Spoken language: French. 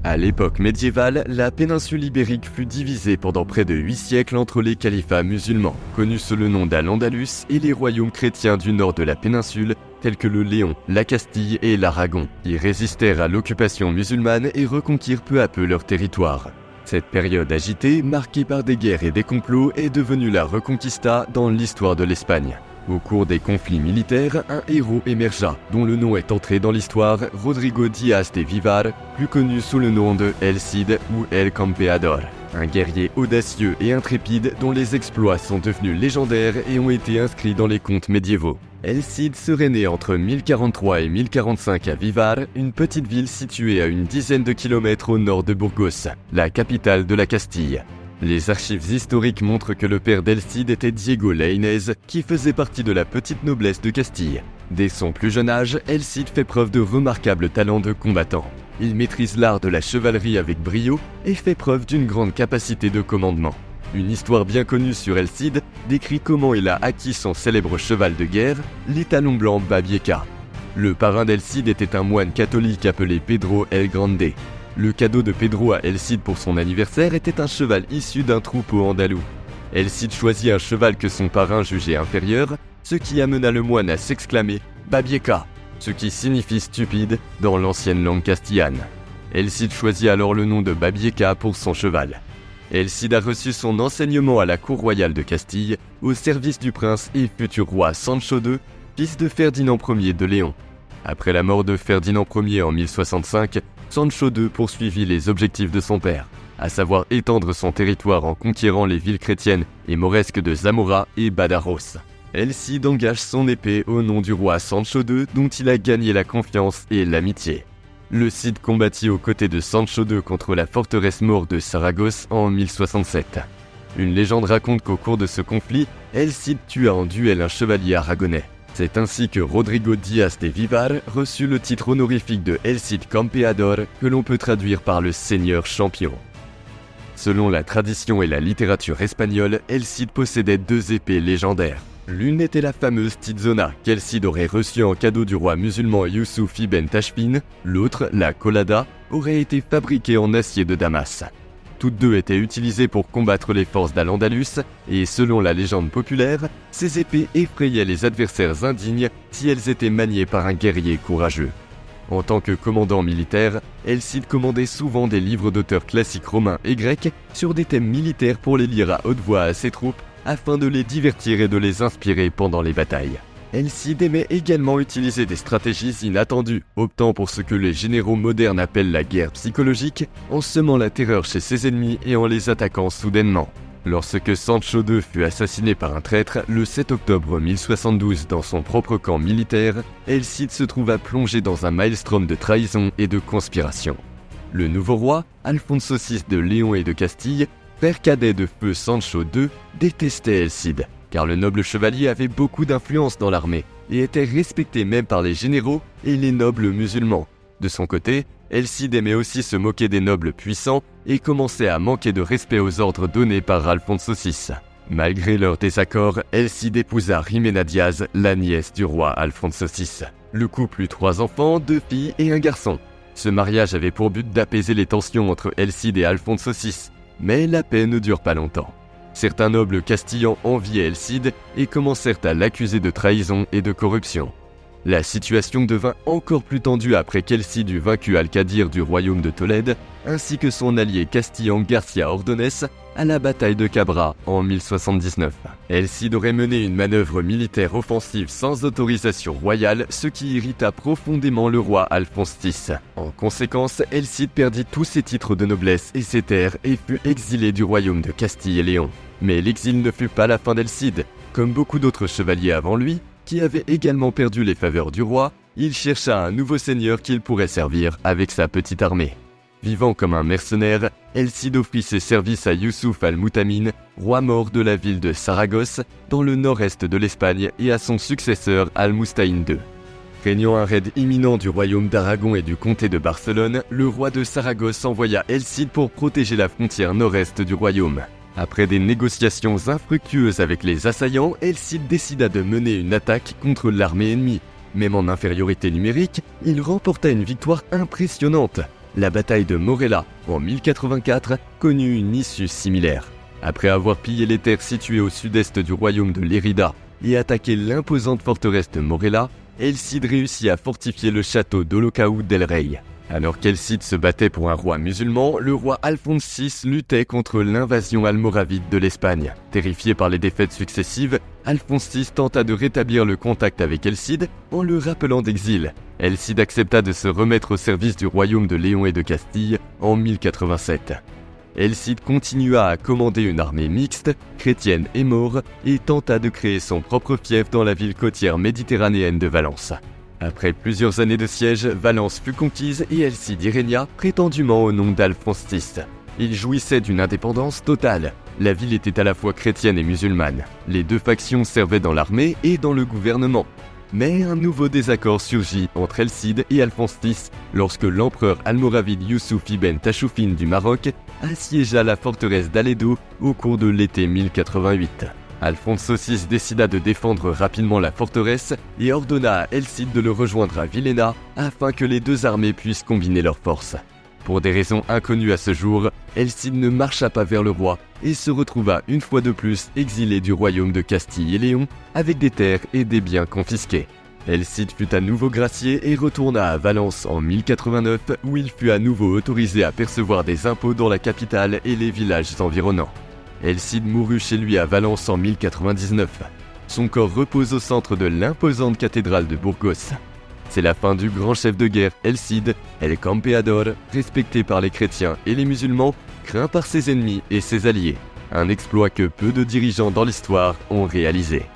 À l'époque médiévale, la péninsule ibérique fut divisée pendant près de 8 siècles entre les califats musulmans, connus sous le nom d'Al-Andalus, et les royaumes chrétiens du nord de la péninsule, tels que le Léon, la Castille et l'Aragon, qui résistèrent à l'occupation musulmane et reconquirent peu à peu leur territoire. Cette période agitée, marquée par des guerres et des complots, est devenue la Reconquista dans l'histoire de l'Espagne. Au cours des conflits militaires, un héros émergea, dont le nom est entré dans l'histoire, Rodrigo Díaz de Vivar, plus connu sous le nom de El Cid ou El Campeador. Un guerrier audacieux et intrépide dont les exploits sont devenus légendaires et ont été inscrits dans les contes médiévaux. El Cid serait né entre 1043 et 1045 à Vivar, une petite ville située à une dizaine de kilomètres au nord de Burgos, la capitale de la Castille. Les archives historiques montrent que le père d'El Cid était Diego Lainez, qui faisait partie de la petite noblesse de Castille. Dès son plus jeune âge, El Cid fait preuve de remarquables talents de combattant. Il maîtrise l'art de la chevalerie avec brio et fait preuve d'une grande capacité de commandement. Une histoire bien connue sur El Cid décrit comment il a acquis son célèbre cheval de guerre, l'étalon blanc Babieca. Le parrain d'El Cid était un moine catholique appelé Pedro el Grande. Le cadeau de Pedro à El Cid pour son anniversaire était un cheval issu d'un troupeau andalou. El Cid choisit un cheval que son parrain jugeait inférieur, ce qui amena le moine à s'exclamer « Babieca », ce qui signifie stupide dans l'ancienne langue castillane. El Cid choisit alors le nom de Babieca pour son cheval. El Cid a reçu son enseignement à la cour royale de Castille, au service du prince et futur roi Sancho II, fils de Ferdinand Ier de Léon. Après la mort de Ferdinand Ier en 1065, Sancho II poursuivit les objectifs de son père, à savoir étendre son territoire en conquérant les villes chrétiennes et mauresques de Zamora et Badajoz. El Cid engage son épée au nom du roi Sancho II, dont il a gagné la confiance et l'amitié. Le Cid combattit aux côtés de Sancho II contre la forteresse maure de Saragosse en 1067. Une légende raconte qu'au cours de ce conflit, El Cid tua en duel un chevalier aragonais. C'est ainsi que Rodrigo Díaz de Vivar reçut le titre honorifique de El Cid Campeador, que l'on peut traduire par le Seigneur champion. Selon la tradition et la littérature espagnole, El Cid possédait 2 épées légendaires. L'une était la fameuse Tizona, qu'El Cid aurait reçue en cadeau du roi musulman Youssouf ibn Tashfin. L'autre, la Colada, aurait été fabriquée en acier de Damas. Toutes deux étaient utilisées pour combattre les forces d'Al-Andalus, et selon la légende populaire, ces épées effrayaient les adversaires indignes si elles étaient maniées par un guerrier courageux. En tant que commandant militaire, El Cid commandait souvent des livres d'auteurs classiques romains et grecs sur des thèmes militaires pour les lire à haute voix à ses troupes, afin de les divertir et de les inspirer pendant les batailles. El Cid aimait également utiliser des stratégies inattendues, optant pour ce que les généraux modernes appellent la guerre psychologique, en semant la terreur chez ses ennemis et en les attaquant soudainement. Lorsque Sancho II fut assassiné par un traître le 7 octobre 1072 dans son propre camp militaire, El Cid se trouva plongé dans un maelstrom de trahison et de conspiration. Le nouveau roi, Alfonso VI de Léon et de Castille, père cadet de feu Sancho II, détestait El Cid, car le noble chevalier avait beaucoup d'influence dans l'armée et était respecté même par les généraux et les nobles musulmans. De son côté, El Cid aimait aussi se moquer des nobles puissants et commençait à manquer de respect aux ordres donnés par Alfonso VI. Malgré leurs désaccords, El Cid épousa Jimena Díaz, la nièce du roi Alfonso VI. Le couple eut 3 enfants, 2 filles et un garçon. Ce mariage avait pour but d'apaiser les tensions entre El Cid et Alfonso VI, mais la paix ne dure pas longtemps. Certains nobles castillans enviaient El Cid et commencèrent à l'accuser de trahison et de corruption. La situation devint encore plus tendue après qu'El Cid eut vaincu Al-Qadir du royaume de Tolède, ainsi que son allié castillan Garcia Ordonez à la bataille de Cabra en 1079. El Cid aurait mené une manœuvre militaire offensive sans autorisation royale, ce qui irrita profondément le roi Alphonse X. En conséquence, El Cid perdit tous ses titres de noblesse et ses terres et fut exilé du royaume de Castille et Léon. Mais l'exil ne fut pas la fin d'El Cid. Comme beaucoup d'autres chevaliers avant lui, qui avait également perdu les faveurs du roi, il chercha un nouveau seigneur qu'il pourrait servir avec sa petite armée. Vivant comme un mercenaire, El Cid offrit ses services à Youssouf al-Moutamin, roi mort de la ville de Saragosse, dans le nord-est de l'Espagne, et à son successeur Al-Mustahin II. Craignant un raid imminent du royaume d'Aragon et du comté de Barcelone, le roi de Saragosse envoya El Cid pour protéger la frontière nord-est du royaume. Après des négociations infructueuses avec les assaillants, El Cid décida de mener une attaque contre l'armée ennemie. Même en infériorité numérique, il remporta une victoire impressionnante. la bataille de Morella en 1084 connut une issue similaire. Après avoir pillé les terres situées au sud-est du royaume de Lérida et attaqué l'imposante forteresse de Morella, El Cid réussit à fortifier le château d'Olocau del Rey. Alors qu'El Cid se battait pour un roi musulman, le roi Alphonse VI luttait contre l'invasion almoravide de l'Espagne. Terrifié par les défaites successives, Alphonse VI tenta de rétablir le contact avec El Cid en le rappelant d'exil. El Cid accepta de se remettre au service du royaume de Léon et de Castille en 1087. El Cid continua à commander une armée mixte, chrétienne et maure, et tenta de créer son propre fief dans la ville côtière méditerranéenne de Valence. Après plusieurs années de siège, Valence fut conquise et El Cid y régna prétendument au nom d'Alphonse VI. Il jouissait d'une indépendance totale. La ville était à la fois chrétienne et musulmane. Les deux factions servaient dans l'armée et dans le gouvernement. Mais un nouveau désaccord surgit entre El Cid et Alphonse VI lorsque l'empereur almoravide Youssouf ibn Tachoufine du Maroc assiégea la forteresse d'Aledo au cours de l'été 1088. Alphonse VI décida de défendre rapidement la forteresse et ordonna à El Cid de le rejoindre à Villena afin que les deux armées puissent combiner leurs forces. Pour des raisons inconnues à ce jour, El Cid ne marcha pas vers le roi et se retrouva une fois de plus exilé du royaume de Castille et Léon avec des terres et des biens confisqués. El Cid fut à nouveau gracié et retourna à Valence en 1089 où il fut à nouveau autorisé à percevoir des impôts dans la capitale et les villages environnants. El Cid mourut chez lui à Valence en 1099. Son corps repose au centre de l'imposante cathédrale de Burgos. C'est la fin du grand chef de guerre El Cid, El Campeador, respecté par les chrétiens et les musulmans, craint par ses ennemis et ses alliés. Un exploit que peu de dirigeants dans l'histoire ont réalisé.